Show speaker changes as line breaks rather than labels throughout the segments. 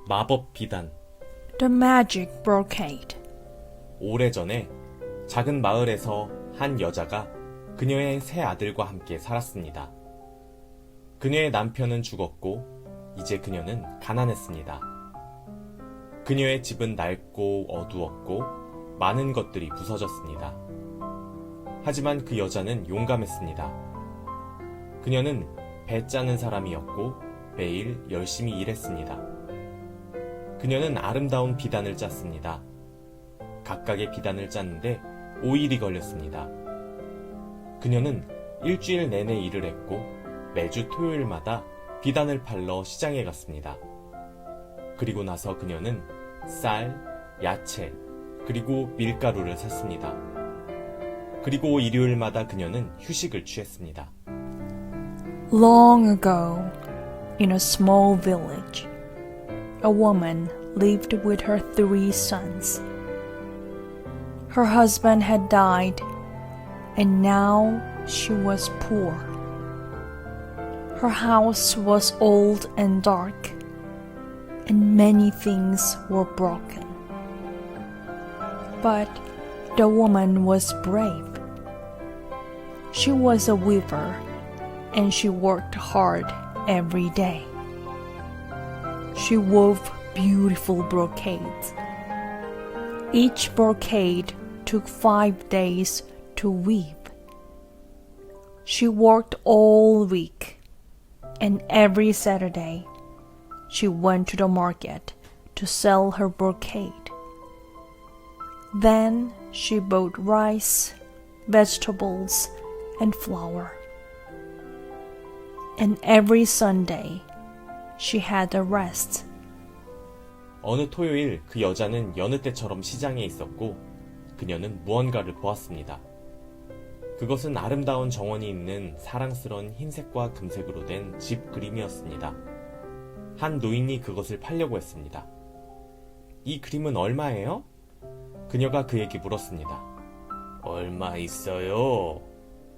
마법비단.
The Magic Brocade.
오래전에 작은 마을에서 한 여자가 그녀의 세 아들과 함께 살았습니다. 그녀의 남편은 죽었고 이제 그녀는 가난했습니다. 그녀의 집은 낡고 어두웠고 많은 것들이 부서졌습니다. 하지만 그 여자는 용감했습니다. 그녀는 배 짜는 사람이었고 매일 열심히 일했습니다. 그녀는 아름다운 비단을 짰습니다. 각각의 비단을 짰는데 5일이 걸렸습니다. 그녀는 일주일 내내 일을 했고 매주 토요일마다 비단을 팔러 시장에 갔습니다. 그리고 나서 그녀는 쌀, 야채, 그리고 밀가루를 샀습니다. 그리고 일요일마다 그녀는 휴식을 취했습니다.
Long ago, in a small village, a woman lived with her 3 sons. Her husband had died, and now she was poor. Her house was old and dark, and many things were broken. But the woman was brave. She was a weaver, and she worked hard every day. She wove beautiful brocades. Each brocade took 5 days to weave. She worked all week, and every Saturday she went to the market to sell her brocade. Then she bought rice, vegetables, and flour. And every Sunday she had a rest.
어느 토요일 그 여자는 여느 때처럼 시장에 있었고 그녀는 무언가를 보았습니다. 그것은 아름다운 정원이 있는 사랑스러운 흰색과 금색으로 된 집 그림이었습니다. 한 노인이 그것을 팔려고 했습니다. 이 그림은 얼마예요? 그녀가 그에게 물었습니다. 얼마 있어요?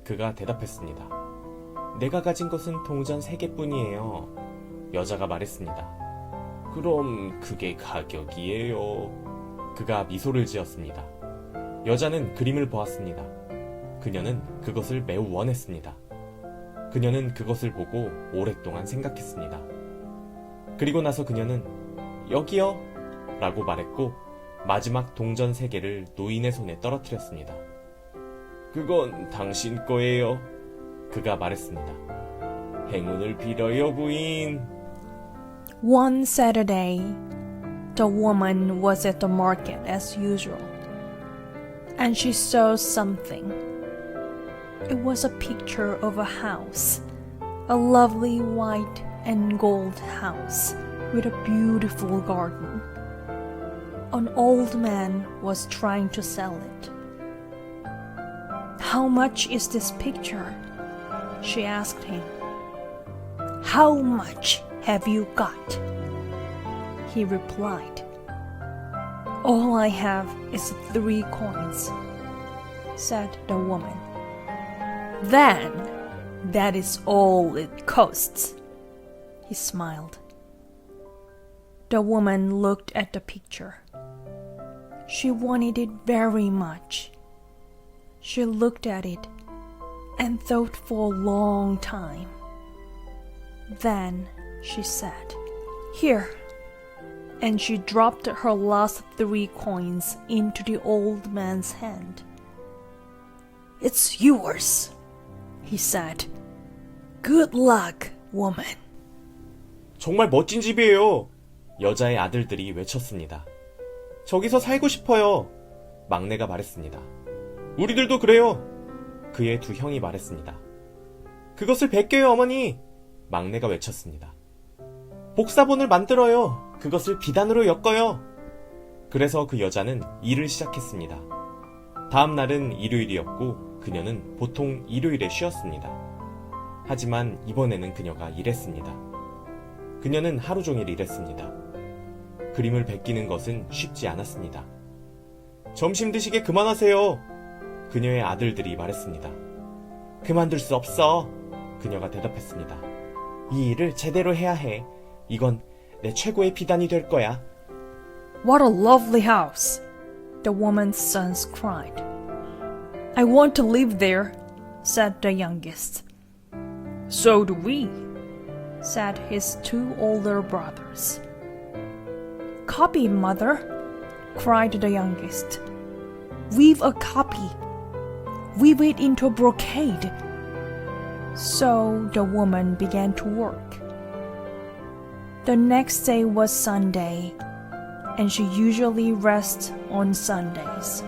그가 대답했습니다. 내가 가진 것은 동전 3개뿐이에요. 여자가 말했습니다. 그럼 그게 가격이에요. 그가 미소를 지었습니다. 여자는 그림을 보았습니다. 그녀는 그것을 매우 원했습니다. 그녀는 그것을 보고 오랫동안 생각했습니다. 그리고 나서 그녀는 여기요 라고 말했고 마지막 동전 3개를 노인의 손에 떨어뜨렸습니다. 그건 당신 거예요. 그가 말했습니다. 행운을 빌어요, 부인.
One Saturday, the woman was at the market as usual, and she saw something. It was a picture of a house, a lovely white and gold house with a beautiful garden. An old man was trying to sell it. How much is this picture? She asked him. How much have you got? He replied. All I have is 3 coins, said the woman. Then, that is all it costs. He smiled. The woman looked at the picture. She wanted it very much. She looked at it and thought for a long time. Then she said, Here. And she dropped her last 3 coins into the old man's hand. It's yours, he said. Good luck, woman.
정말 멋진 집이에요. 여자의 아들들이 외쳤습니다. 저기서 살고 싶어요. 막내가 말했습니다. 우리들도 그래요. 그의 2 형이 말했습니다. 그것을 베껴요, 어머니. 막내가 외쳤습니다. 복사본을 만들어요. 그것을 비단으로 엮어요. 그래서 그 여자는 일을 시작했습니다. 다음 날은 일요일이었고 그녀는 보통 일요일에 쉬었습니다. 하지만 이번에는 그녀가 일했습니다. 그녀는 하루 종일 일했습니다. 그림을 베끼는 것은 쉽지 않았습니다. 점심 드시게 그만하세요. 그녀의 아들들이 말했습니다. 그만둘 수 없어. 그녀가 대답했습니다. 이 일을 제대로 해야 해. 이건 내 최고의 비단이 될 거야.
What a lovely house, the woman's sons cried. I want to live there, said the youngest. So do we, said his two older brothers. Copy, mother, cried the youngest. Weave a copy. Weave it into a brocade. So the woman began to work. The next day was Sunday, and she usually rests on Sundays.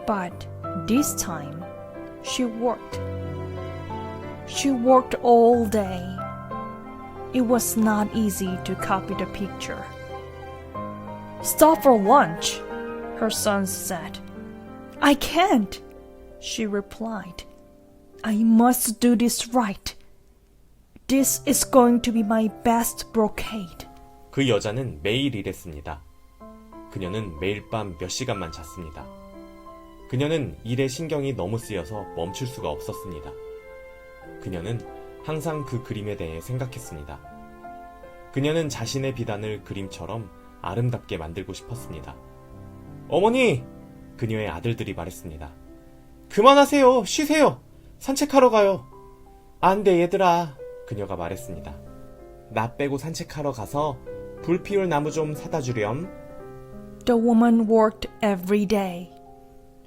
But this time, she worked. She worked all day. It was not easy to copy the picture. Stop for lunch, her sons said. I can't, she replied. I must do this right. This is going to be my best brocade.
그 여자는 매일 일했습니다. 그녀는 매일 밤 몇 시간만 잤습니다. 그녀는 일에 신경이 너무 쓰여서 멈출 수가 없었습니다. 그녀는 항상 그 그림에 대해 생각했습니다. 그녀는 자신의 비단을 그림처럼 아름답게 만들고 싶었습니다. 어머니! 그녀의 아들들이 말했습니다. 그만하세요! 쉬세요! 산책하러 가요! 안 돼, 얘들아! 그녀가 말했습니다. 나 빼고 산책하러 가서 불 피울 나무 좀 사다 주렴.
The woman worked every day.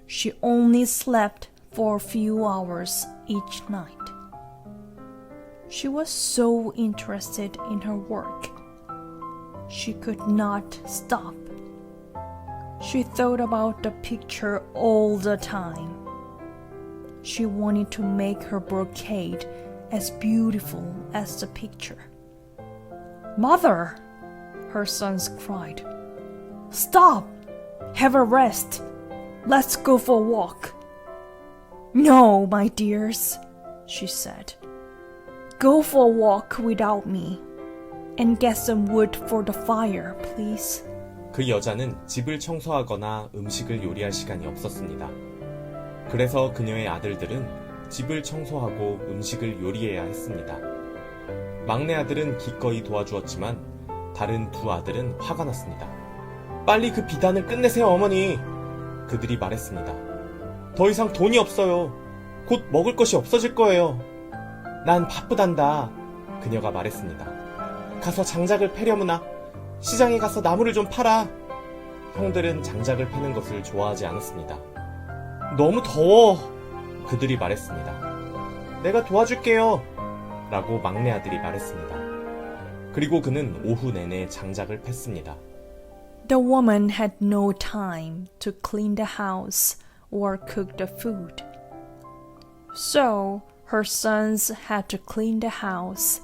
She only slept for a few hours each night. She was so interested in her work. She could not stop. She thought about the picture all the time. She wanted to make her brocade as beautiful as the picture. Mother, her sons cried. Stop! Have a rest. Let's go for a walk. No, my dears, she said. Go for a walk without me and get some wood for the fire, please.
그 여자는 집을 청소하거나 음식을 요리할 시간이 없었습니다. 그래서 그녀의 아들들은 집을 청소하고 음식을 요리해야 했습니다. 막내 아들은 기꺼이 도와주었지만 다른 두 아들은 화가 났습니다. 빨리 그 비단을 끝내세요, 어머니. 그들이 말했습니다. 더 이상 돈이 없어요. 곧 먹을 것이 없어질 거예요. 난 바쁘단다. 그녀가 말했습니다. 가서 장작을 패려무나. 시장에 가서 나무를 좀 팔아. 형들은 장작을 패는 것을 좋아하지 않았습니다. 너무 더워. 그들이 말했습니다. 내가 도와줄게요. 라고 막내 아들이 말했습니다. 그리고 그는 오후 내내 장작을 팼습니다.
The woman had no time to clean the house or cook the food. So her sons had to clean the house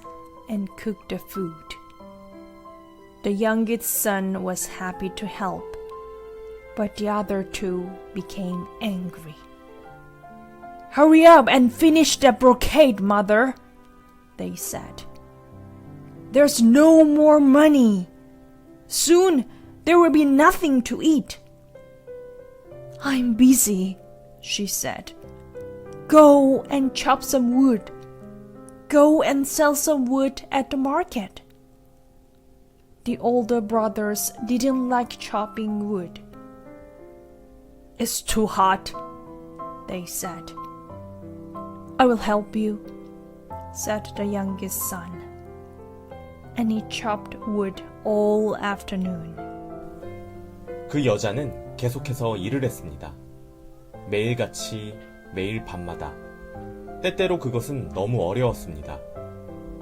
and cook the food. The youngest son was happy to help, but the other two became angry. Hurry up and finish the brocade, mother, they said. There's no more money. Soon there will be nothing to eat. I'm busy, she said. Go and chop some wood. Go and sell some wood at the market. The older brothers didn't like chopping wood. It's too hot, they said. I will help you, said the youngest son. And he chopped wood all afternoon.
그 여자는 계속해서 일을 했습니다. 매일같이 매일 밤마다. 때때로 그것은 너무 어려웠습니다.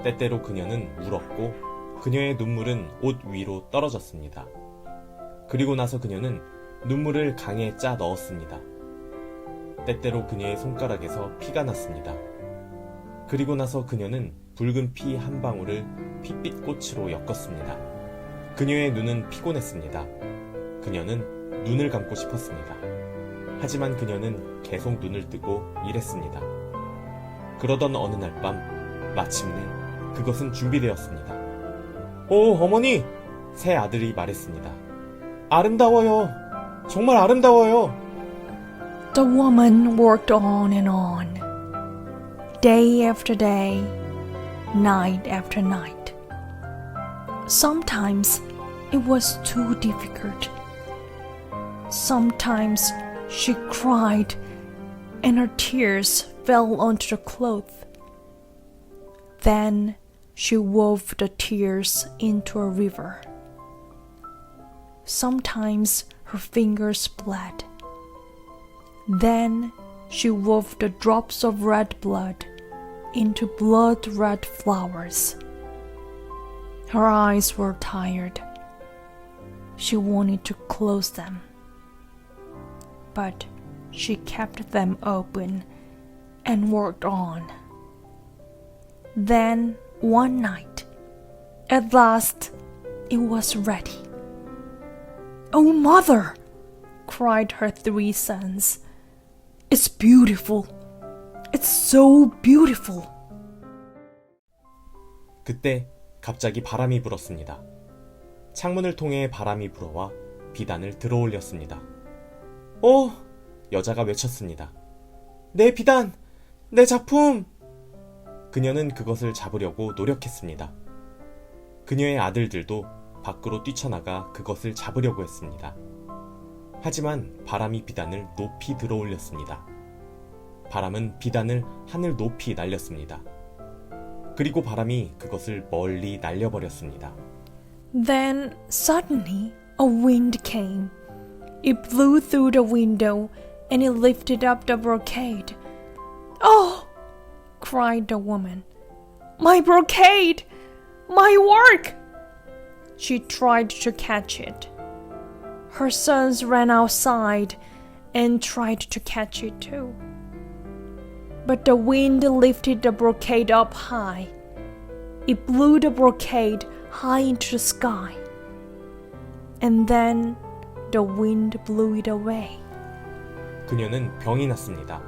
때때로 그녀는 울었고 그녀의 눈물은 옷 위로 떨어졌습니다. 그리고 나서 그녀는 눈물을 강에 짜 넣었습니다. 때때로 그녀의 손가락에서 피가 났습니다. 그리고 나서 그녀는 붉은 피 한 방울을 핏빛 꽃으로 엮었습니다. 그녀의 눈은 피곤했습니다. 그녀는 눈을 감고 싶었습니다. 하지만 그녀는 계속 눈을 뜨고 일했습니다. 그러던 어느 날 밤, 마침내 그것은 준비되었습니다. 오, 어머니! 새 아들이 말했습니다. 아름다워요. 정말 아름다워요.
The woman worked on and on, day after day, night after night. Sometimes it was too difficult. Sometimes she cried and her tears fell onto the cloth. Then she wove the tears into a river. Sometimes her fingers bled. Then she wove the drops of red blood into blood-red flowers. Her eyes were tired. She wanted to close them, but she kept them open and worked on. Then one night, at last, it was ready. "Oh, Mother!" cried her 3 sons. "It's beautiful. It's so beautiful."
그때 갑자기 바람이 불었습니다. 창문을 통해 바람이 불어와 비단을 들어올렸습니다. 오! 여자가 외쳤습니다. 내 비단! 내 작품! 그녀는 그것을 잡으려고 노력했습니다. 그녀의 아들들도 밖으로 뛰쳐나가 그것을 잡으려고 했습니다. 하지만 바람이 비단을 높이 들어올렸습니다. 바람은 비단을 하늘 높이 날렸습니다. 그리고 바람이 그것을 멀리 날려버렸습니다.
Then suddenly a wind came. It blew through the window and it lifted up the brocade. "Oh!" cried the woman. "My brocade! My work!" She tried to catch it. Her sons ran outside and tried to catch it too. But the wind lifted the brocade up high. It blew the brocade high into the sky. And then the wind blew it away.
그녀는 병이 났습니다.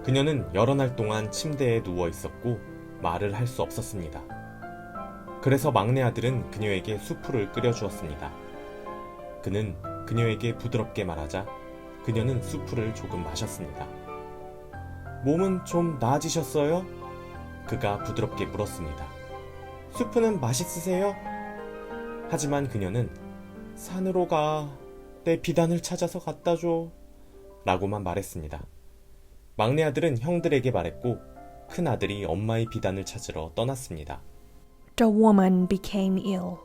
그녀는 여러 날 동안 침대에 누워 있었고 말을 할 수 없었습니다. 그래서 막내 아들은 그녀에게 수프를 끓여주었습니다. 그는 그녀에게 부드럽게 말하자 그녀는 수프를 조금 마셨습니다. 몸은 좀 나아지셨어요? 그가 부드럽게 물었습니다. 수프는 맛있으세요? 하지만 그녀는 산으로 가, 내 비단을 찾아서 갖다 줘 라고만 말했습니다. 막내 아들은 형들에게 말했고 큰 아들이 엄마의 비단을 찾으러 떠났습니다.
The woman became ill.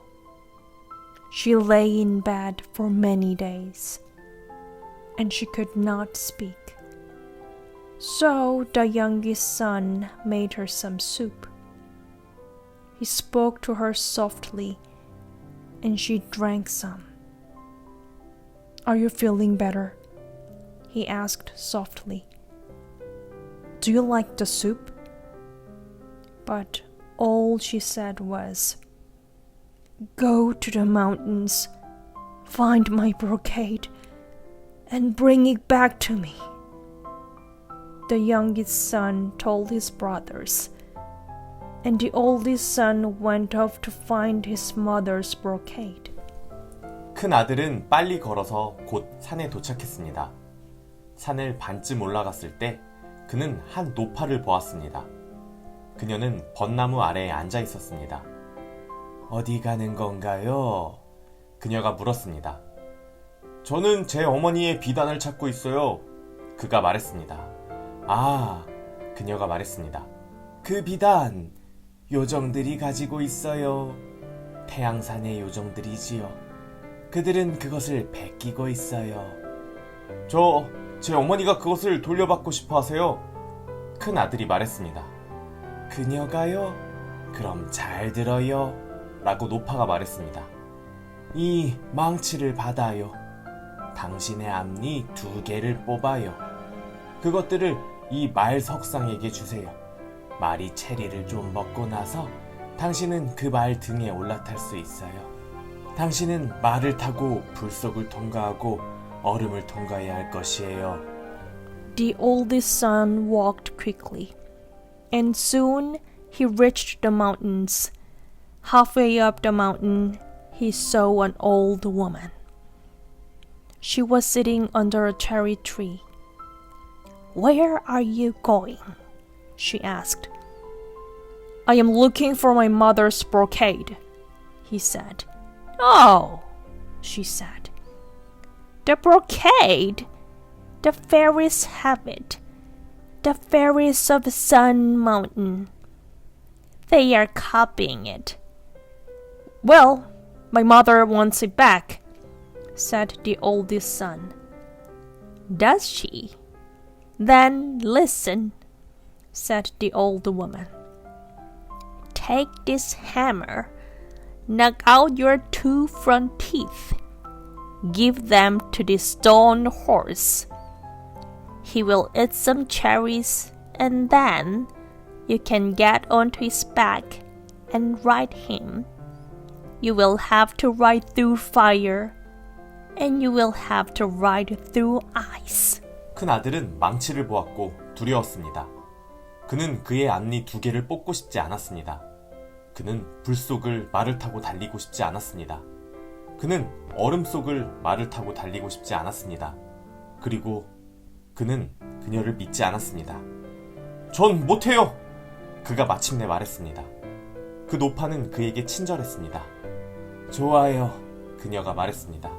She lay in bed for many days, and she could not speak. So the youngest son made her some soup. He spoke to her softly, and she drank some. "Are you feeling better?" he asked softly. "Do you like the soup?" But all she said was, "Go to the mountains, find my brocade, and bring it back to me." The youngest son told his brothers, and the oldest son went off to find his mother's brocade.
큰 아들은 빨리 걸어서 곧 산에 도착했습니다. 산을 반쯤 올라갔을 때 그는 한 노파를 보았습니다. 그녀는 벚나무 아래에 앉아 있었습니다. 어디 가는 건가요? 그녀가 물었습니다. 저는 제 어머니의 비단을 찾고 있어요. 그가 말했습니다. 아, 그녀가 말했습니다. 그 비단, 요정들이 가지고 있어요. 태양산의 요정들이지요. 그들은 그것을 베끼고 있어요. 제 어머니가 그것을 돌려받고 싶어 하세요. 큰 아들이 말했습니다. 그녀가요? 그럼 잘 들어요. 라고 노파가 말했습니다. 이 망치를 받아요. 당신의 앞니 2개를 뽑아요. 그것들을 이 말 석상에게 주세요. 말이 체리를 좀 먹고 나서 당신은 그 말 등에 올라탈 수 있어요. 당신은 말을 타고 불 속을 통과하고 얼음을 통과해야 할 것이에요.
The oldest son walked quickly, and soon he reached the mountains. Halfway up the mountain, he saw an old woman. She was sitting under a cherry tree. "Where are you going?" she asked. "I am looking for my mother's brocade," he said. Oh, she said. The brocade. The fairies have it. The fairies of Sun Mountain. They are copying it. Well, my mother wants it back, said the oldest son. Does she? Then listen, said the old woman. Take this hammer, knock out your 2 front teeth, give them to the stone horse. He will eat some cherries, and then you can get onto his back and ride him. You will have to ride through fire, and you will have to ride through ice.
큰 아들은 망치를 보았고 두려웠습니다. 그는 그의 앞니 2개를 뽑고 싶지 않았습니다. 그는 불 속을 말을 타고 달리고 싶지 않았습니다. 그는 얼음 속을 말을 타고 달리고 싶지 않았습니다. 그리고 그는 그녀를 믿지 않았습니다. 전 못해요! 그가 마침내 말했습니다. 그 노파는 그에게 친절했습니다. 좋아요, 그녀가 말했습니다.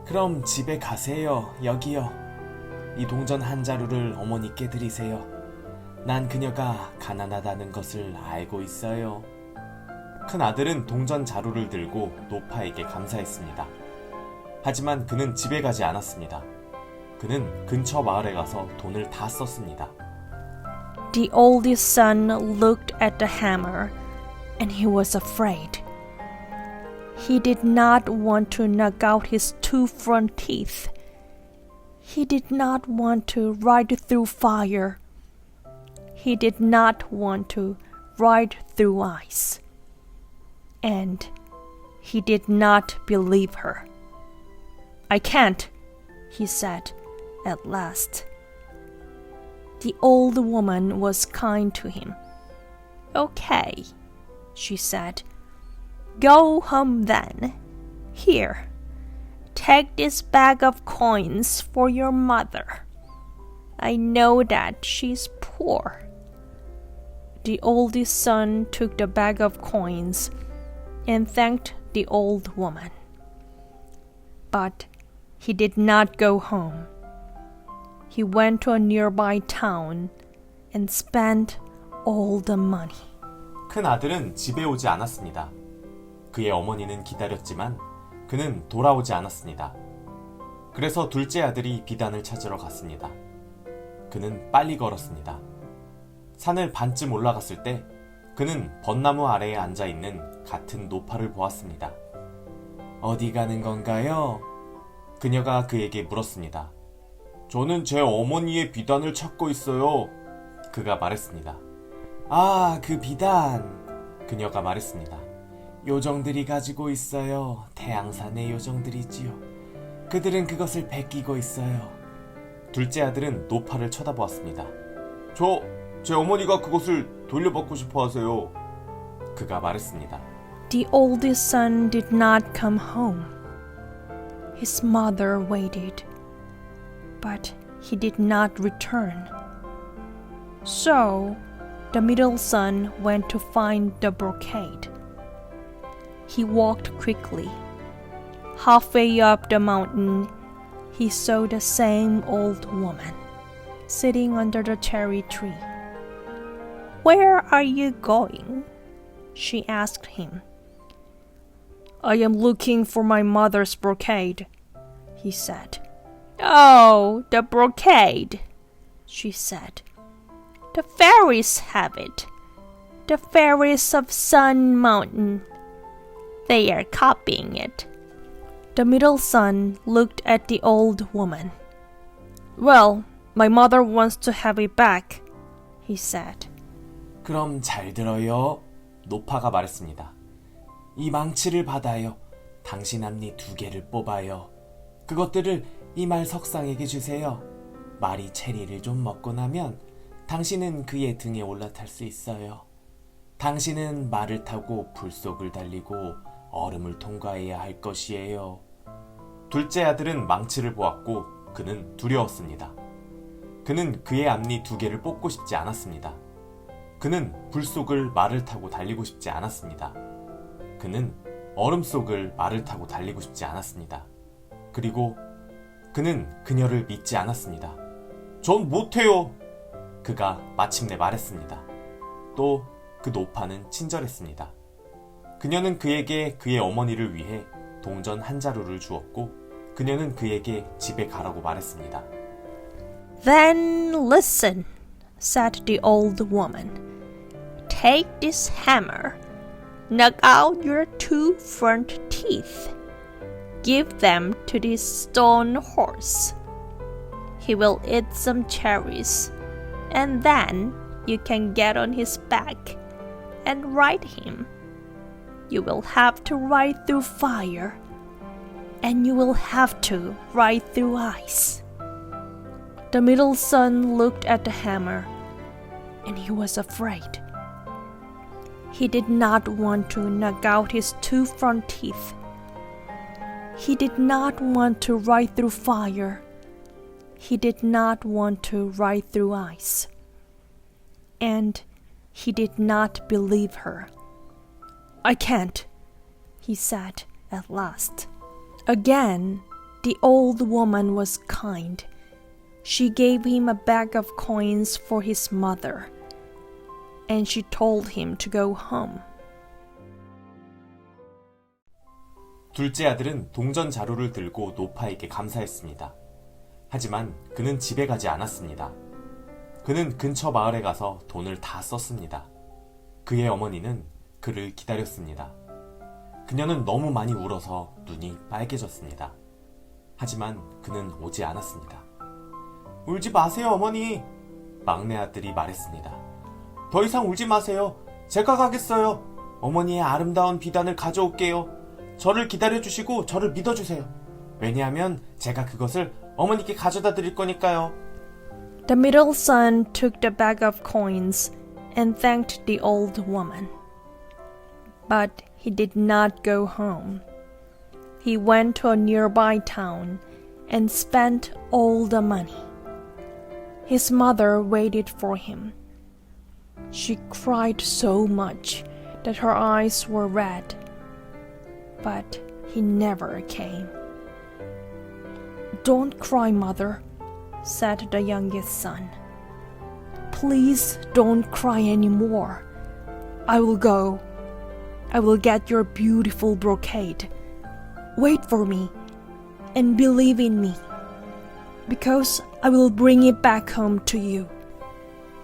그럼 집에 가세요, 여기요. 이 동전 1자루를 어머니께 드리세요. 난 그녀가 가난하다는 것을 알고 있어요. 큰 아들은 동전 자루를 들고 노파에게 감사했습니다. 하지만 그는 집에 가지 않았습니다. 그는 근처 마을에 가서 돈을 다 썼습니다.
The oldest son looked at the hammer, and he was afraid. He did not want to knock out his 2 front teeth. He did not want to ride through fire. He did not want to ride through ice. And he did not believe her. I can't, he said at last. The old woman was kind to him. Okay, she said. Go home then. Here, take this bag of coins for your mother. I know that she's poor. The oldest son took the bag of coins and thanked the old woman. But he did not go home. He went to a nearby town and spent all the money.
큰 아들은 집에 오지 않았습니다. 그의 어머니는 기다렸지만 그는 돌아오지 않았습니다. 그래서 둘째 아들이 비단을 찾으러 갔습니다. 그는 빨리 걸었습니다. 산을 반쯤 올라갔을 때 그는 벚나무 아래에 앉아있는 같은 노파를 보았습니다. 어디 가는 건가요? 그녀가 그에게 물었습니다. 저는 제 어머니의 비단을 찾고 있어요. 그가 말했습니다. 아, 그 비단. 그녀가 말했습니다. 요정들이 가지고 있어요. 태양산의 요정들이지요. 그들은 그것을 베끼고 있어요. 둘째 아들은 노파를 쳐다보았습니다. 제 어머니가 그것을 돌려받고 싶어 하세요. 그가 말했습니다.
The oldest son did not come home. His mother waited, but he did not return. So, the middle son went to find the brocade. He walked quickly. Halfway up the mountain, he saw the same old woman, sitting under the cherry tree. Where are you going? She asked him. I am looking for my mother's brocade, he said. Oh, the brocade, she said. The fairies have it. The fairies of Sun Mountain. They are copying it. The middle son looked at the old woman. Well, my mother wants to have it back, he said.
그럼 잘 들어요. 노파가 말했습니다. 이 망치를 받아요. 당신 앞니 2개를 뽑아요. 그것들을 이 말 석상에게 주세요. 말이 체리를 좀 먹고 나면 당신은 그의 등에 올라탈 수 있어요. 당신은 말을 타고 불 속을 달리고 얼음을 통과해야 할 것이에요. 둘째 아들은 망치를 보았고 그는 두려웠습니다. 그는 그의 앞니 2개를 뽑고 싶지 않았습니다. 그는 불 속을 말을 타고 달리고 싶지 않았습니다. 그는 얼음 속을 말을 타고 달리고 싶지 않았습니다. 그리고 그는 그녀를 믿지 않았습니다. 전 못해요. 그가 마침내 말했습니다. 또 그 노파는 친절했습니다. 그녀는 그에게 그의 어머니를 위해 동전 한 자루를 주었고 그녀는 그에게 집에 가라고 말했습니다.
Then listen, said the old woman. Take this hammer, knock out your 2 front teeth. Give them to this stone horse. He will eat some cherries, and then you can get on his back and ride him. You will have to ride through fire, and you will have to ride through ice. The middle son looked at the hammer, and he was afraid. He did not want to knock out his 2 front teeth. He did not want to ride through fire. He did not want to ride through ice. And he did not believe her. I can't, he said at last. Again, the old woman was kind. She gave him a bag of coins for his mother, and she told him to go home.
둘째 아들은 동전 자루를 들고 노파에게 감사했습니다. 하지만 그는 집에 가지 않았습니다. 그는 근처 마을에 가서 돈을 다 썼습니다. 그의 어머니는 그를 기다렸습니다. 그녀는 너무 많이 울어서 눈이 빨개졌습니다. 하지만 그는 오지 않았습니다. 울지 마세요, 어머니. 막내 아들이 말했습니다. 더 이상 울지 마세요. 제가 가겠어요. 어머니의 아름다운 비단을 가져올게요. 저를 기다려주시고 저를 믿어주세요. 왜냐하면 제가 그것을 어머니께 가져다 드릴 거니까요.
The middle son took the bag of coins and thanked the old woman. But he did not go home. He went to a nearby town and spent all the money. His mother waited for him. She cried so much that her eyes were red. But he never came. Don't cry, mother, said the youngest son. Please don't cry anymore. I will go. I will get your beautiful brocade. Wait for me and believe in me, because I will bring it back home to you.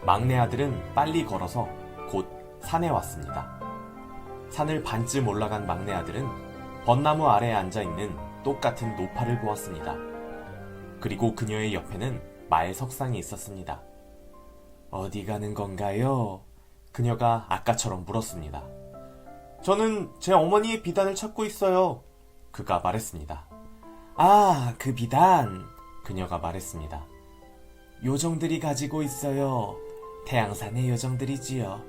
막내 아들은 빨리 걸어서 곧 산에 왔습니다. 산을 반쯤 올라간 막내 아들은 벚나무 아래에 앉아있는 똑같은 노파를 보았습니다. 그리고 그녀의 옆에는 말 석상이 있었습니다. 어디 가는 건가요? 그녀가 아까처럼 물었습니다. 저는 제 어머니의 비단을 찾고 있어요. 그가 말했습니다. 아, 그 비단. 그녀가 말했습니다. 요정들이 가지고 있어요. 태양산의 요정들이지요.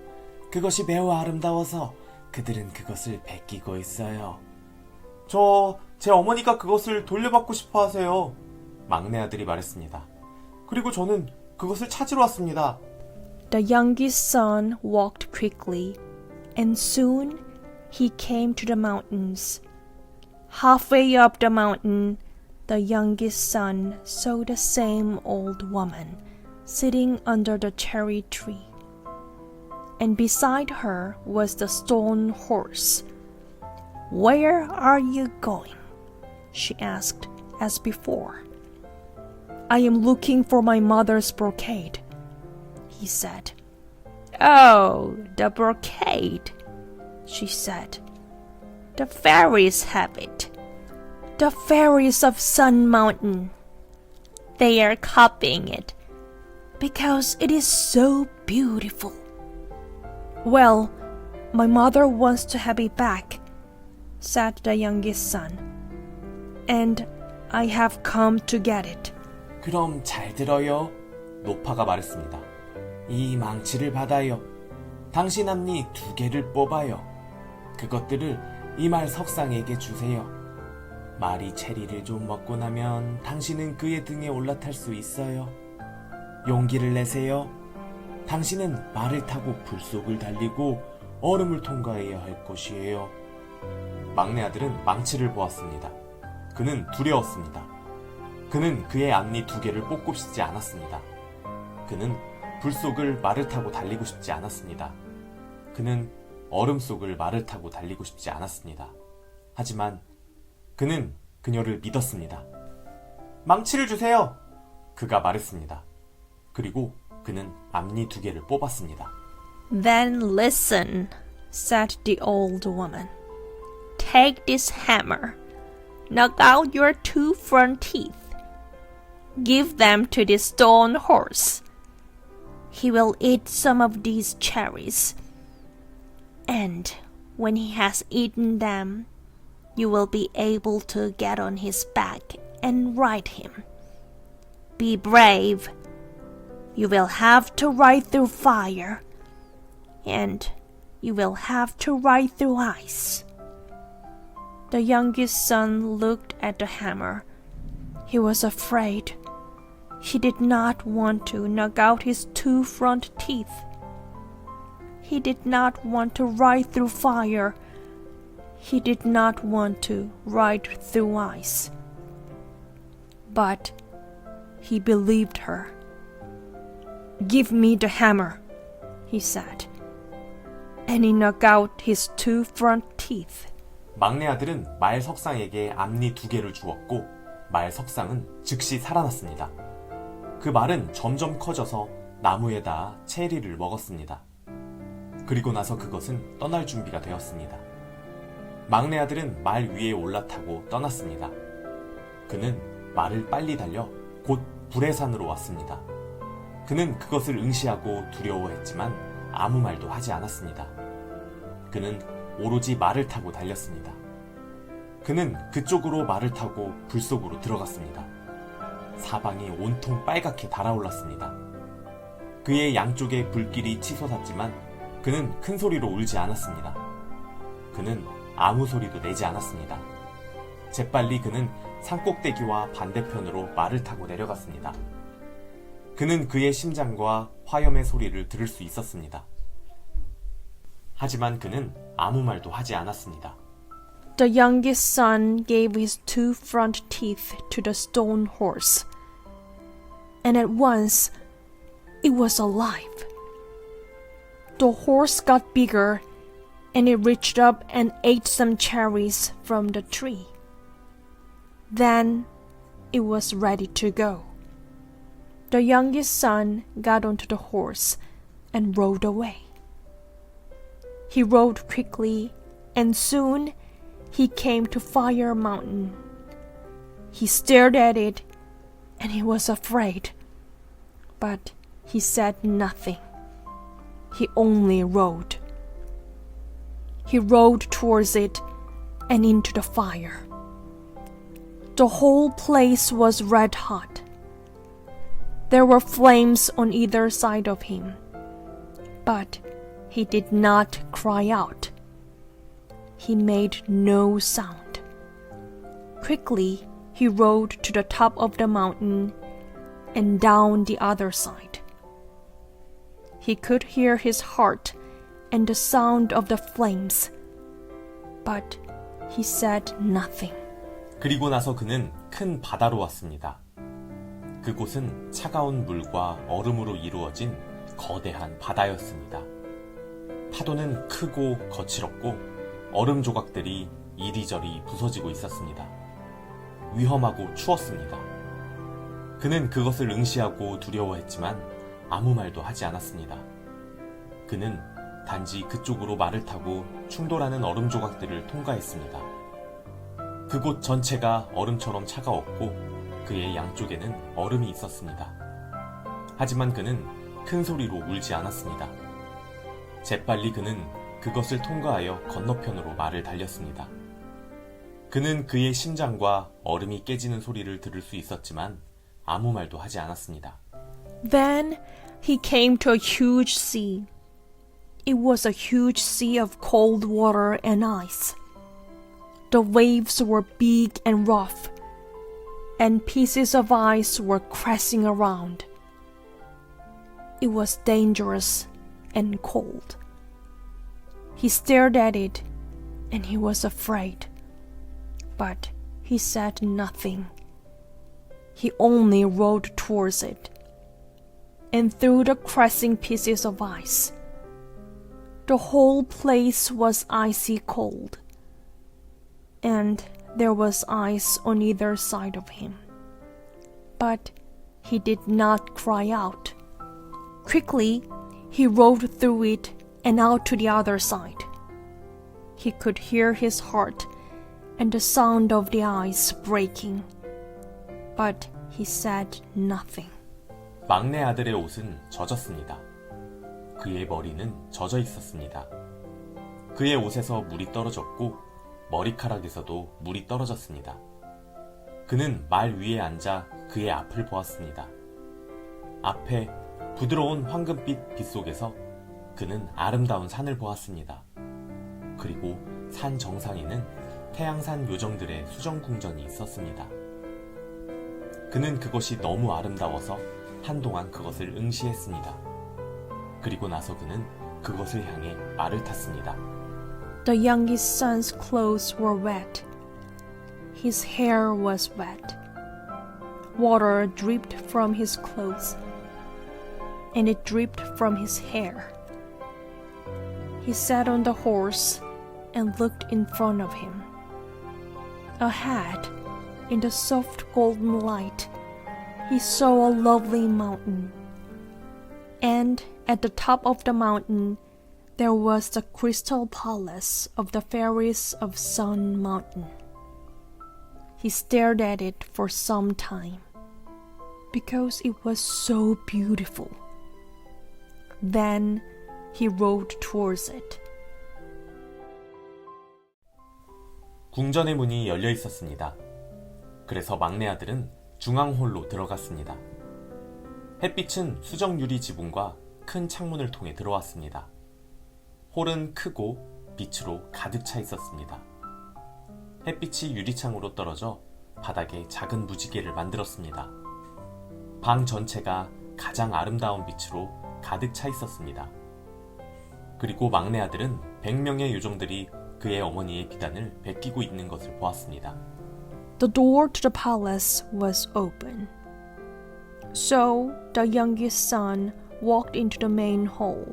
그것이 매우 아름다워서 그들은 그것을 베끼고 있어요. 제 어머니가 그것을 돌려받고 싶어 하세요. 막내 아들이 말했습니다. 그리고 저는 그것을 찾으러 왔습니다.
The youngest son walked quickly, and soon he came to the mountains. Halfway up the mountain, the youngest son saw the same old woman sitting under the cherry tree. And beside her was the stone horse. Where are you going? She asked as before. I am looking for my mother's brocade, he said. Oh, the brocade, she said. The fairies have it. The fairies of Sun Mountain. They are copying it because it is so beautiful. Well, my mother wants to have it back, said the youngest son, and I have come to get it.
그럼 잘 들어요. 노파가 말했습니다. 이 망치를 받아요. 당신 앞니 2개를 뽑아요. 그것들을 이 말 석상에게 주세요. 말이 체리를 좀 먹고 나면 당신은 그의 등에 올라탈 수 있어요. 용기를 내세요. 당신은 말을 타고 불 속을 달리고 얼음을 통과해야 할 것이에요. 막내 아들은 망치를 보았습니다. 그는 두려웠습니다. 그는 그의 앞니 2개를 뽑고 싶지 않았습니다. 그는 불 속을 말을 타고 달리고 싶지 않았습니다. 그는 얼음 속을 말을 타고 달리고 싶지 않았습니다. 하지만 그는 그녀를 믿었습니다. 망치를 주세요! 그가 말했습니다. 그리고 그는 앞니 2개를 뽑았습니다.
Then listen, said the old woman. Take this hammer. Knock out your 2 front teeth. Give them to this stone horse. He will eat some of these cherries. And when he has eaten them, you will be able to get on his back and ride him. Be brave. You will have to ride through fire, and you will have to ride through ice. The youngest son looked at the hammer. He was afraid. He did not want to knock out his 2 front teeth. He did not want to ride through fire. He did not want to ride through ice. But he believed her. Give me the hammer, he said. And he knocked out his 2 front teeth.
막내 아들은 말 석상에게 앞니 2개를 주었고 말 석상은 즉시 살아났습니다. 그 말은 점점 커져서 나무에 닿아 체리를 먹었습니다. 그리고 나서 그것은 떠날 준비가 되었습니다. 막내 아들은 말 위에 올라타고 떠났습니다. 그는 말을 빨리 달려 곧 불의 산으로 왔습니다. 그는 그것을 응시하고 두려워했지만 아무 말도 하지 않았습니다. 그는 오로지 말을 타고 달렸습니다. 그는 그쪽으로 말을 타고 불 속으로 들어갔습니다. 사방이 온통 빨갛게 달아올랐습니다. 그의 양쪽에 불길이 치솟았지만 그는 큰 소리로 울지 않았습니다. 그는 아무 소리도 내지 않았습니다. 재빨리 그는 산꼭대기와 반대편으로 말을 타고 내려갔습니다. 그는 그의 심장과 화염의 소리를 들을 수 있었습니다. 하지만 그는 아무 말도 하지 않았습니다.
The youngest son gave his 2 front teeth to the stone horse, and at once it was alive. The horse got bigger, and it reached up and ate some cherries from the tree. Then it was ready to go. The youngest son got onto the horse and rode away. He rode quickly, and soon he came to Fire Mountain. He stared at it, and he was afraid, but he said nothing. He only rode. He rode towards it and into the fire. The whole place was red hot. There were flames on either side of him, but he did not cry out. He made no sound. Quickly, he rode to the top of the mountain and down the other side. He could hear his heart and the sound of the flames, but he said nothing.
그리고 나서 그는 큰 바다로 왔습니다. 그곳은 차가운 물과 얼음으로 이루어진 거대한 바다였습니다. 파도는 크고 거칠었고 얼음 조각들이 이리저리 부서지고 있었습니다. 위험하고 추웠습니다. 그는 그것을 응시하고 두려워했지만 아무 말도 하지 않았습니다. 그는 단지 그쪽으로 말을 타고 충돌하는 얼음 조각들을 통과했습니다. 그곳 전체가 얼음처럼 차가웠고 그의 양쪽에는 얼음이 있었습니다. 하지만 그는 큰 소리로 울지 않았습니다. 재빨리 그는 그것을 통과하여 건너편으로 말을 달렸습니다. 그는 그의 심장과 얼음이 깨지는 소리를 들을 수 있었지만 아무 말도 하지 않았습니다.
Then he came to a huge sea. It was a huge sea of cold water and ice. The waves were big and rough, and pieces of ice were crashing around. It was dangerous and cold. He stared at it, and he was afraid. But he said nothing. He only rode towards it and threw the crashing pieces of ice. The whole place was icy cold, and there was ice on either side of him. But he did not cry out. Quickly, he rode through it and out to the other side. He could hear his heart and the sound of the ice breaking, but he said nothing.
막내 아들의 옷은 젖었습니다. 그의 머리는 젖어 있었습니다. 그의 옷에서 물이 떨어졌고 머리카락에서도 물이 떨어졌습니다. 그는 말 위에 앉아 그의 앞을 보았습니다. 앞에 부드러운 황금빛 빛 속에서 그는 아름다운 산을 보았습니다. 그리고 산 정상에는 태양산 요정들의 수정궁전이 있었습니다. 그는 그것이 너무 아름다워서 한동안 그것을 응시했습니다. 그리고 나서 그는 그것을 향해 말을 탔습니다.
The youngest son's clothes were wet. His hair was wet. Water dripped from his clothes, and it dripped from his hair. He sat on the horse and looked in front of him. Ahead, in the soft golden light, he saw a lovely mountain. And at the top of the mountain, there was the crystal palace of the fairies of Sun Mountain. He stared at it for some time, because it was so beautiful. Then he rode towards it.
궁전의 문이 열려 있었습니다. 그래서 막내 아들은 중앙홀로 들어갔습니다. 햇빛은 수정 유리 지붕과 큰 창문을 통해 들어왔습니다. 홀은 크고 빛으로 가득 차 있었습니다. 햇빛이 유리창으로 떨어져 바닥에 작은 무지개를 만들었습니다. 방 전체가 가장 아름다운 빛으로 가득 차 있었습니다. 그리고 막내 아들은 100명의 요정들이 그의 어머니의 비단을 베끼고 있는 것을 보았습니다.
The door to the palace was open. So the youngest son walked into the main hall.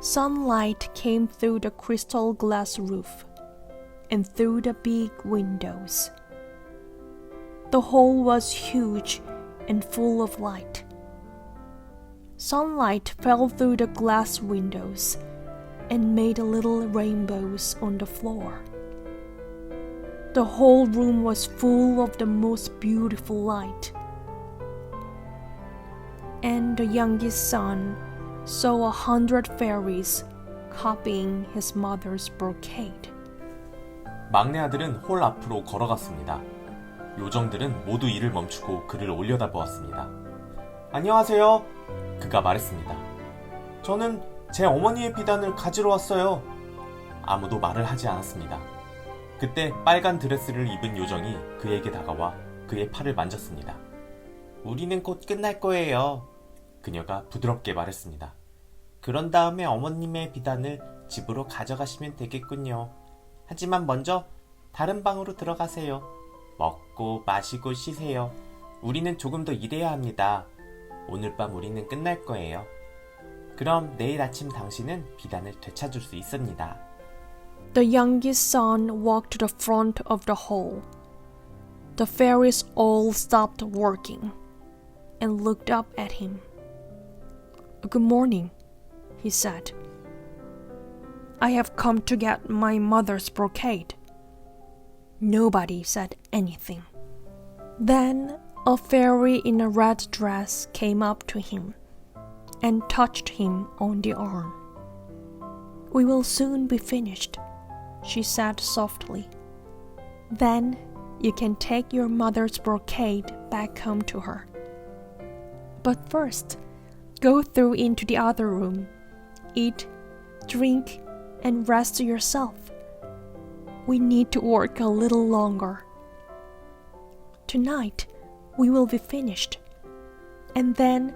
Sunlight came through the crystal glass roof and through the big windows. The hall was huge and full of light. Sunlight fell through the glass windows and made little rainbows on the floor. The whole room was full of the most beautiful light. And the youngest son saw 100 fairies copying his mother's brocade.
막내 아들은 홀 앞으로 걸어갔습니다. 요정들은 모두 일을 멈추고 그를 올려다보았습니다. 안녕하세요. 그가 말했습니다. 저는 제 어머니의 비단을 가지러 왔어요. 아무도 말을 하지 않았습니다. 그때 빨간 드레스를 입은 요정이 그에게 다가와 그의 팔을 만졌습니다. 우리는 곧 끝날 거예요. 그녀가 부드럽게 말했습니다. 그런 다음에 어머님의 비단을 집으로 가져가시면 되겠군요. 하지만 먼저 다른 방으로 들어가세요. 먹고 마시고 쉬세요. 우리는 조금 더 일해야 합니다. 오늘 밤 우리는 끝날 거예요. 그럼 내일 아침 당신은 비단을 되찾을 수 있습니다.
The youngest son walked to the front of the hall. The fairies all stopped working and looked up at him. Good morning, he said. I have come to get my mother's brocade. Nobody said anything. Then a fairy in a red dress came up to him and touched him on the arm. We will soon be finished, she said softly. Then you can take your mother's brocade back home to her. But first, go through into the other room, eat, drink, and rest yourself. We need to work a little longer. Tonight, we will be finished. And then,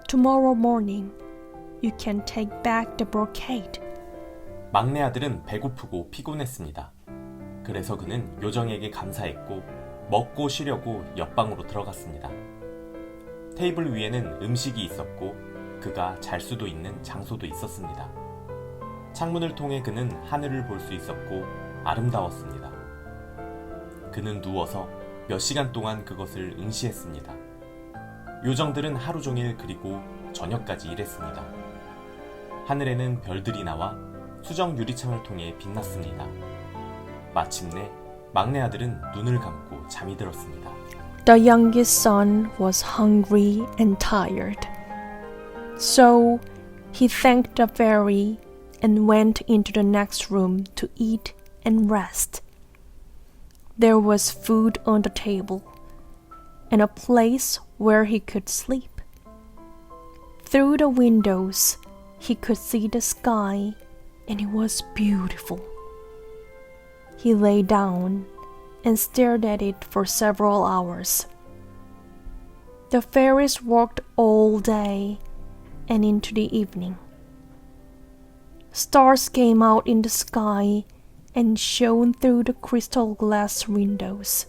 tomorrow morning, you can take back the brocade.
막내 아들은 배고프고 피곤했습니다. 그래서 그는 요정에게 감사했고 먹고 쉬려고 옆방으로 들어갔습니다. 테이블 위에는 음식이 있었고 그가 잘 수도 있는 장소도 있었습니다. 창문을 통해 그는 하늘을 볼 수 있었고 아름다웠습니다. 그는 누워서 몇 시간 동안 그것을 응시했습니다. 요정들은 하루 종일 그리고 저녁까지 일했습니다. 하늘에는 별들이 나와 수정 유리창을 통해 빛났습니다. 마침내 막내 아들은 눈을 감고 잠이 들었습니다.
The youngest son was hungry and tired. So he thanked the fairy and went into the next room to eat and rest. There was food on the table and a place where he could sleep. Through the windows, he could see the sky, and it was beautiful. He lay down and stared at it for several hours. The fairies worked all day and into the evening. Stars came out in the sky and shone through the crystal glass windows.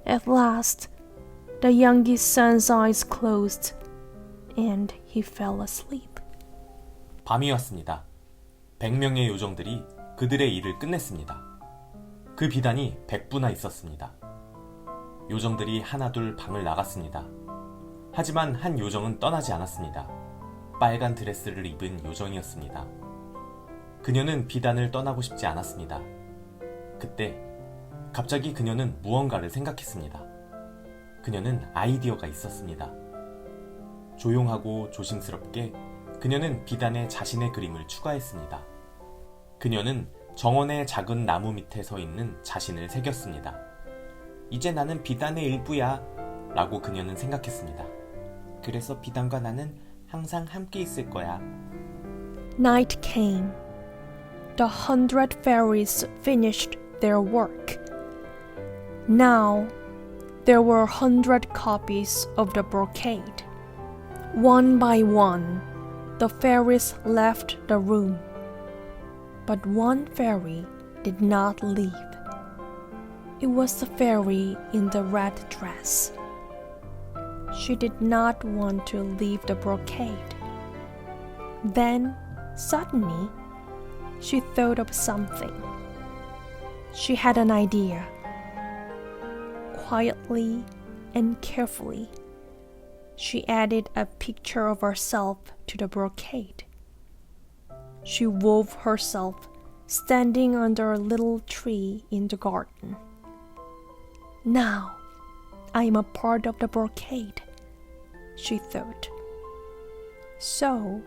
At last, the youngest son's eyes closed and he fell asleep.
밤이 왔습니다. 100명의 요정들이 그들의 일을 끝냈습니다. 그 비단이 100부나 있었습니다. 요정들이 하나둘 방을 나갔습니다. 하지만 한 요정은 떠나지 않았습니다. 빨간 드레스를 입은 요정이었습니다. 그녀는 비단을 떠나고 싶지 않았습니다. 그때 갑자기 그녀는 무언가를 생각했습니다. 그녀는 아이디어가 있었습니다. 조용하고 조심스럽게 그녀는 비단에 자신의 그림을 추가했습니다. 그녀는 정원의 작은 나무 밑에 서 있는 자신을 새겼습니다. 이제 나는 비단의 일부야 라고 그녀는 생각했습니다. 그래서 비단과 나는 항상 함께 있을 거야.
Night came. The 100 fairies finished their work. Now, there were 100 copies of the brocade. One by one, the fairies left the room. But one fairy did not leave. It was the fairy in the red dress. She did not want to leave the brocade. Then, suddenly, she thought of something. She had an idea. Quietly and carefully, she added a picture of herself to the brocade. She wove herself standing under a little tree in the garden. Now, I am a part of the brocade, she thought. So,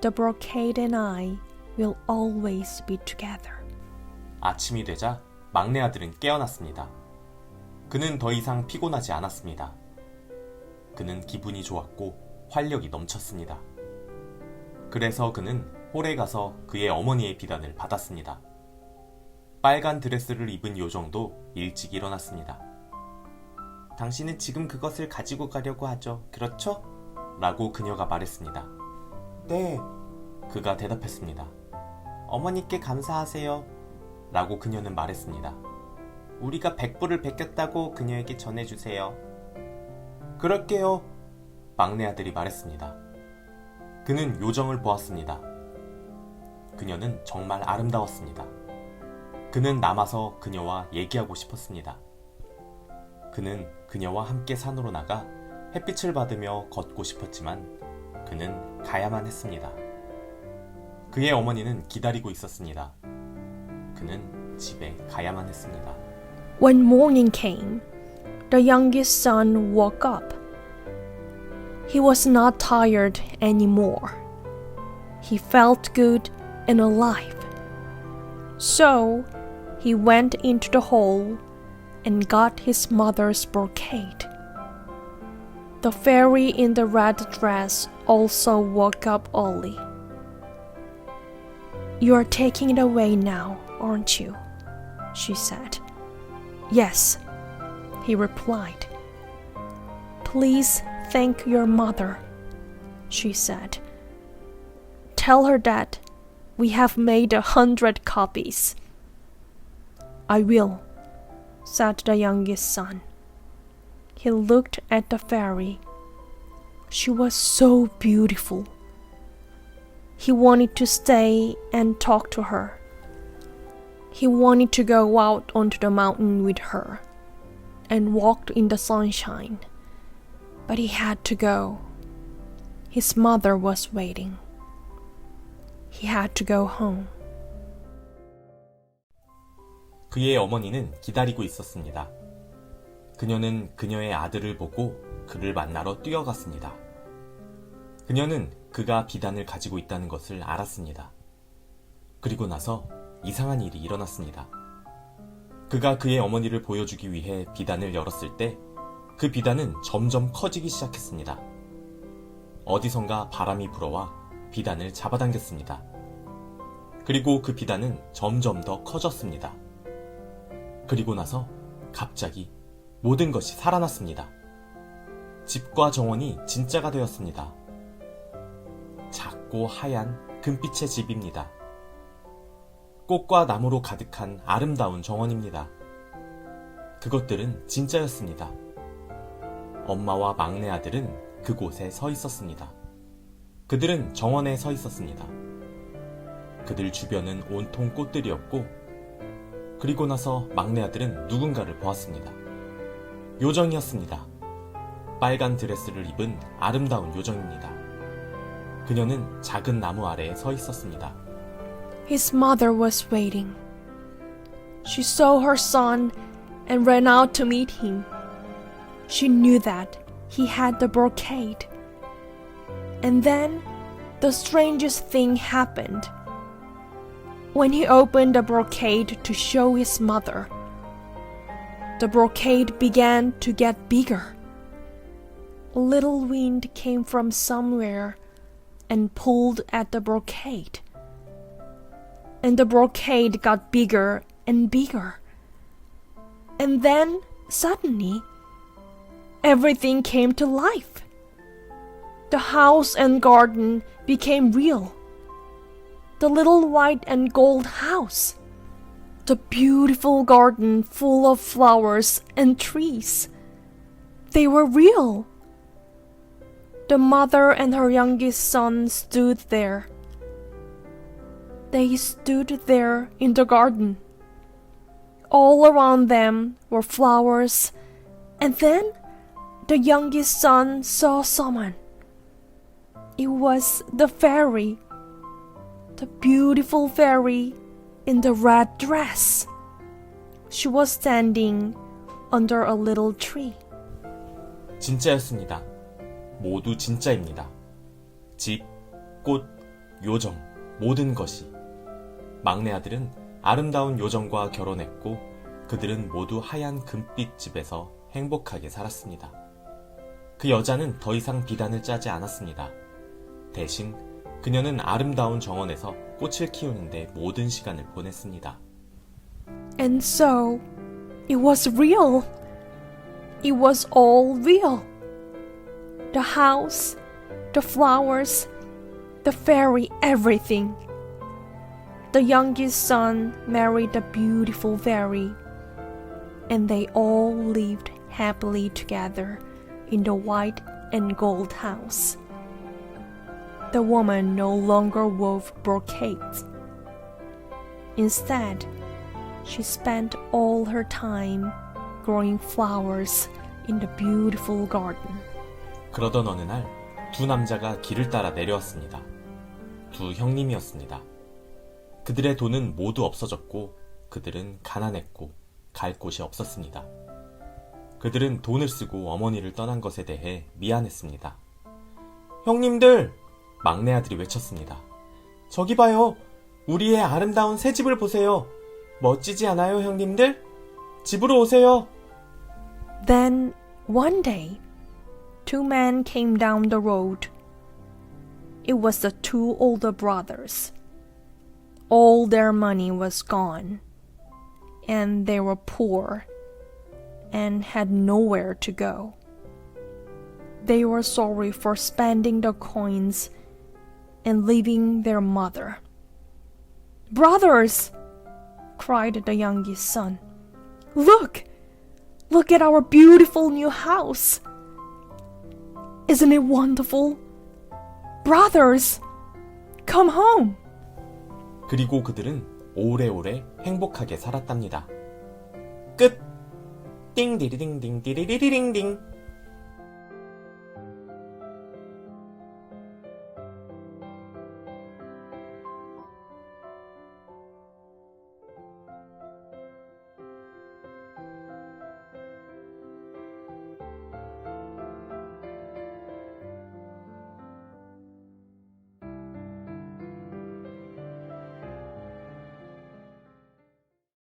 the brocade and I will always be together.
아침이 되자 막내 아들은 깨어났습니다. 그는 더 이상 피곤하지 않았습니다. 그는 기분이 좋았고 활력이 넘쳤습니다. 그래서 그는 홀에 가서 그의 어머니의 비단을 받았습니다. 빨간 드레스를 입은 요정도 일찍 일어났습니다. 당신은 지금 그것을 가지고 가려고 하죠, 그렇죠? 라고 그녀가 말했습니다. 네, 그가 대답했습니다. 어머니께 감사하세요 라고 그녀는 말했습니다. 우리가 100부를 베꼈다고 그녀에게 전해주세요. 그럴게요, 막내 아들이 말했습니다. 그는 요정을 보았습니다. 그녀는 정말 아름다웠습니다. 그는 남아서 그녀와 얘기하고 싶었습니다. 그는 그녀와 함께 산으로 나가 햇빛을 받으며 걷고 싶었지만 그는 가야만 했습니다. 그의 어머니는 기다리고 있었습니다. 그는 집에 가야만 했습니다.
When morning came, the youngest son woke up. He was not tired anymore. He felt good and alive. So, he went into the hall and got his mother's brocade. The fairy in the red dress also woke up early. You are taking it away now, aren't you? She said. Yes, he replied. Please thank your mother, she said. Tell her that We have made 100 copies. I will, said the youngest son. He looked at the fairy. She was so beautiful. He wanted to stay and talk to her. He wanted to go out onto the mountain with her and walk in the sunshine. But he had to go. His mother was waiting. He had to go home.
그의 어머니는 기다리고 있었습니다. 그녀는 그녀의 아들을 보고 그를 만나러 뛰어갔습니다. 그녀는 그가 비단을 가지고 있다는 것을 알았습니다. 그리고 나서 이상한 일이 일어났습니다. 그가 그의 어머니를 보여주기 위해 비단을 열었을 때 그 비단은 점점 커지기 시작했습니다. 어디선가 바람이 불어와 비단을 잡아당겼습니다. 그리고 그 비단은 점점 더 커졌습니다. 그리고 나서 갑자기 모든 것이 살아났습니다. 집과 정원이 진짜가 되었습니다. 작고 하얀 금빛의 집입니다. 꽃과 나무로 가득한 아름다운 정원입니다. 그것들은 진짜였습니다. 엄마와 막내 아들은 그곳에 서 있었습니다. 그들은 정원에 서 있었습니다. 그들 주변은 온통 꽃들이었고, 그리고 나서 막내 아들은 누군가를 보았습니다. 요정이었습니다. 빨간 드레스를 입은 아름다운 요정입니다. 그녀는 작은 나무 아래에 서 있었습니다.
His mother was waiting. She saw her son and ran out to meet him. She knew that he had the brocade. And then the strangest thing happened. When he opened the brocade to show his mother, the brocade began to get bigger. A little wind came from somewhere and pulled at the brocade. And the brocade got bigger and bigger. And then, suddenly, everything came to life. The house and garden became real. The little white and gold house. The beautiful garden full of flowers and trees. They were real. The mother and her youngest son stood there. They stood there in the garden. All around them were flowers, and then the youngest son saw someone. It was the fairy, the beautiful fairy in the red dress. She was standing under a little tree.
진짜였습니다. 모두 진짜입니다. 집, 꽃, 요정, 모든 것이. 막내 아들은 아름다운 요정과 결혼했고 그들은 모두 하얀 금빛 집에서 행복하게 살았습니다. 그 여자는 더 이상 비단을 짜지 않았습니다. 대신 그녀는 아름다운 정원에서 꽃을 키우는데 모든 시간을 보냈습니다.
And so, it was real. It was all real. The house, the flowers, the fairy, everything. The youngest son married the beautiful fairy, and they all lived happily together in the white and gold house. The woman no longer wove brocades. Instead, she spent all her time growing flowers in the beautiful garden.
그러던 어느 날 두 남자가 길을 따라 내려왔습니다. 두 형님이었습니다. 그들의 돈은 모두 없어졌고 그들은 가난했고 갈 곳이 없었습니다. 그들은 돈을 쓰고 어머니를 떠난 것에 대해 미안했습니다. 형님들! 막내 아들이 외쳤습니다. 저기 봐요. 우리의 아름다운 새 집을 보세요. 멋지지 않아요, 형님들? 집으로 오세요.
Then, one day, two men came down the road. It was the two older brothers. All their money was gone, and they were poor and had nowhere to go. They were sorry for spending the coins and leaving their mother. Brothers, cried the youngest son. Look! Look at our beautiful new house. Isn't it wonderful? Brothers, come home.
그리고 그들은 오래오래 행복하게 살았답니다. 끝! 띵디리딩딩 디리리링딩